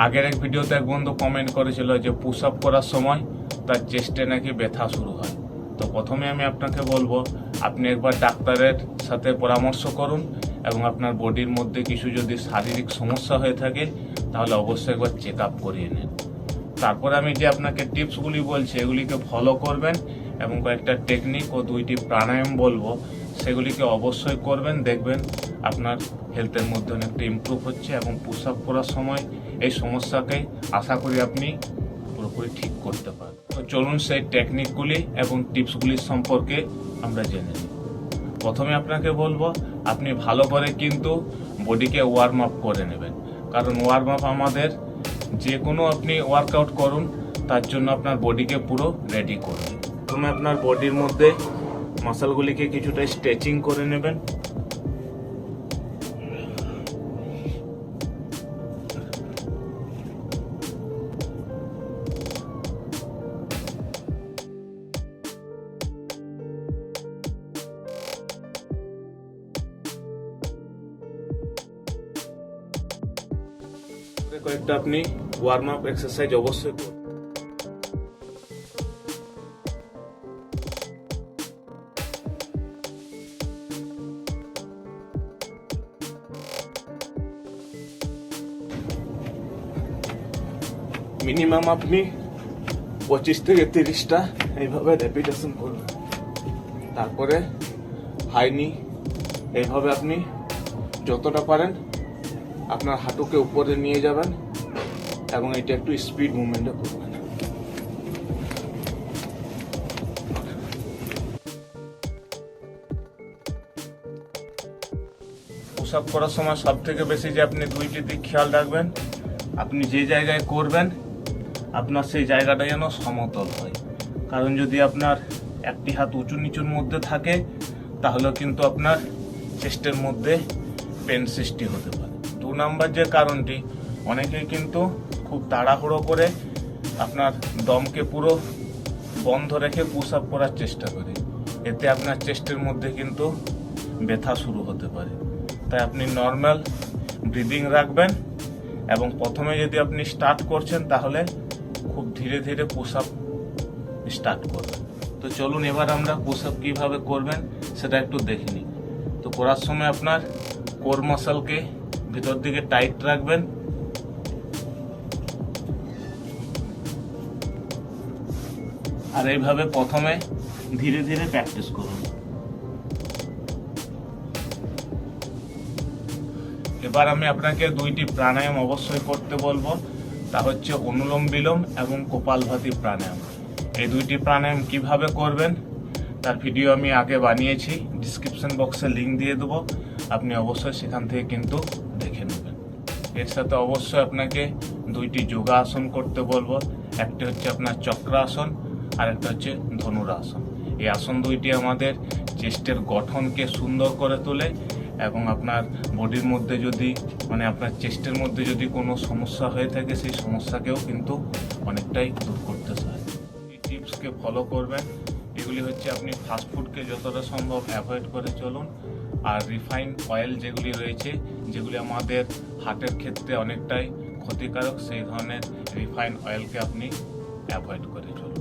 আগের এক ভিডিওতে এক বন্ধু কমেন্ট করেছিল যে পুশ আপ করার সময় তার চেস্টে নাকি ব্যথা শুরু হয়। তো প্রথমে আমি আপনাকে বলবো আপনি একবার ডাক্তারের সাথে পরামর্শ করুন এবং আপনার বডির মধ্যে কিছু যদি শারীরিক সমস্যা হয়ে থাকে তাহলে অবশ্যই একবার চেক আপ করিয়ে নিন। তারপর আমি যে আপনাকে টিপসগুলি বলছি এগুলিকে ফলো করবেন এবং কয়েকটা টেকনিক ও 2টি প্রাণায়াম বলবো সেগুলিকে অবশ্যই করবেন। দেখবেন আপনার হেলথের মধ্যে অনেকটা ইমপ্রুভ হচ্ছে এবং পুশ আপ করার সময় এই সমস্যাকে আশা করি আপনি পুরোপুরি ঠিক করতে পারেন। তো চলুন সেই টেকনিকগুলি এবং টিপসগুলির সম্পর্কে আমরা জেনে নিই। প্রথমে আপনাকে বলবো আপনি ভালো করে কিন্তু বডিকে ওয়ার্ম আপ করে নেবেন, কারণ ওয়ার্ম আপ আমাদের যে কোনো আপনি ওয়ার্কআউট করুন তার জন্য আপনার বডিকে পুরো রেডি করুন। প্রথমে আপনার বডির মধ্যে মাসলগুলিকে কিছুটা স্ট্রেচিং করে নেবেন। কয়েকটা আপনি ওয়ার্ম আপ এক্সারসাইজ অবশ্যই করুন। মিনিমাম আপনি 25 থেকে 30টা এইভাবে রেপিটেশন করবেন। তারপরে হাইনি এইভাবে আপনি যতটা পারেন আপনার হাঁটুকে উপরে নিয়ে যাবেন এবং এটা একটু স্পিড মুভমেন্টে করবেন। পুশ আপ করার সময় সব থেকে বেশি যে আপনি 2টি দিক খেয়াল রাখবেন, আপনি যে জায়গায় করবেন আপনার সেই জায়গাটা যেন সমতল হয়। কারণ যদি আপনার একটি হাত উঁচু নিচুর মধ্যে থাকে তাহলে কিন্তু আপনার চেস্টের মধ্যে পেন সৃষ্টি হতে পারে। 2 নাম্বার যে কারণটি, অনেকেই কিন্তু খুব তাড়াহুড়ো করে আপনার দমকে পুরো বন্ধ রেখে পুশ আপ করার চেষ্টা করে, এতে আপনার চেস্টের মধ্যে কিন্তু ব্যথা শুরু হতে পারে। তাই আপনি নর্মাল ব্রিদিং রাখবেন এবং প্রথমে যদি আপনি স্টার্ট করছেন তাহলে খুব ধীরে ধীরে পুশ আপ স্টার্ট করবেন। তো চলুন এবার আমরা পুশ আপ কীভাবে করবেন সেটা একটু দেখে নিই। তো করার সময় আপনার কোর মাসলকে ভিতর দিকে টাইট রাখবেন আর এইভাবে প্রথমে ধীরে ধীরে প্র্যাকটিস করুন। এবার আমি আপনাকে 2টি প্রাণায়াম অবশ্যই করতে বলবো, তা হচ্ছে অনুলোম বিলোম এবং কপালভাতি প্রাণায়াম। এই 2টি প্রাণায়াম কিভাবে করবেন তার ভিডিও আমি আগে বানিয়েছি, ডিসক্রিপশন বক্সে লিঙ্ক দিয়ে দেবো, আপনি অবশ্যই সেখান থেকে কিন্তু দেখে নেবেন। এর সাথে অবশ্যই আপনাকে 2টি যোগাসন করতে বলবো, একটি হচ্ছে আপনার চক্রাসন আর একটা হচ্ছে ধনুরাসন। এই আসন 2টি আমাদের চেস্টের গঠনকে সুন্দর করে তোলে এবং আপনার বডির মধ্যে যদি আপনার চেস্টের মধ্যে যদি কোনো সমস্যা হয়ে থাকে সেই সমস্যাকেও কিন্তু অনেকটাই দূর করতে সাহায্য। এই টিপসকে ফলো করবেন। এগুলি হচ্ছে আপনি ফাস্টফুডকে যতটা সম্ভব অ্যাভয়েড করে চলুন, আর রিফাইন অয়েল যেগুলি রয়েছে যেগুলি আমাদের হার্টের ক্ষেত্রে অনেকটাই ক্ষতিকারক, সেই ধরনের রিফাইন অয়েলকে আপনি অ্যাভয়েড করে চলুন।